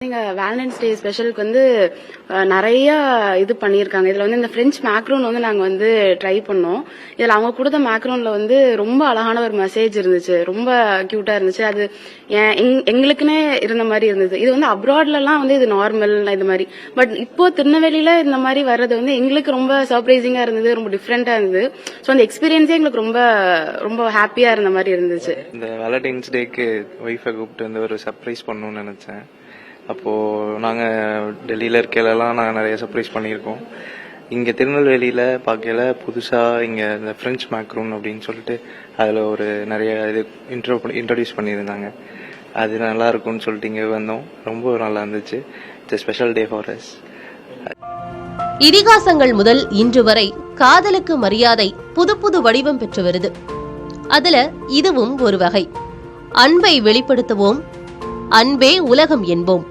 இங்க வேலண்டைன்ஸ் டே ஸ்பெஷலுக்கு வந்து நிறைய இது பண்ணியிருக்காங்க. இதுல வந்து இந்த பிரெஞ்சு மேக்ரோன் வந்து நாங்க வந்து ட்ரை பண்ணோம். இதுல அவங்க கொடுத்த மேக்ரோன்ல வந்து ரொம்ப அழகான ஒரு மெசேஜ் இருந்துச்சு, ரொம்ப கியூட்டா இருந்துச்சு. அது எங்களுக்குன்னே இருந்த மாதிரி இருந்தது. இது வந்து அப்ராட்ல எல்லாம் வந்து இது நார்மல் இது மாதிரி, பட் இப்போ திருநெல்வேலியில இந்த மாதிரி வர்றது வந்து எங்களுக்கு ரொம்ப சர்ப்ரைசிங்கா இருந்தது, ரொம்ப டிஃப்ரெண்டா இருந்தது. ஸோ அந்த எக்ஸ்பீரியன்ஸே எங்களுக்கு ரொம்ப ரொம்ப ஹாப்பியா இருந்த மாதிரி இருந்துச்சு. இந்த வேலண்டைன்ஸ் டேக்கு ஒய்ஃபை கூப்பிட்டு வந்து ஒரு சர்ப்ரைஸ் பண்ணணும்னு நினைச்சேன். அப்போ நாங்க டெல்லியில இருக்கையிலலாம் நாங்கள் நிறைய சர்ப்ரைஸ் பண்ணியிருக்கோம். இங்க திருநெல்வேலியில பார்க்கல புதுசா இங்க இந்த பிரெஞ்சு மேக்ரூன் அப்படின்னு சொல்லிட்டு அதுல ஒரு நிறைய இது இன்ட்ரோடியூஸ் பண்ணியிருந்தாங்க. அது நல்லா இருக்கும்னு சொல்லிட்டு இங்க வந்தோம். ரொம்ப நல்லா இருந்துச்சு. It's special day for us. இதிகாசங்கள் முதல் இன்று வரை காதலுக்கு மரியாதை புது புது வடிவம் பெற்று வருது. அதுல இதுவும் ஒரு வகை. அன்பை வெளிப்படுத்துவோம், அன்பே உலகம் என்போம்.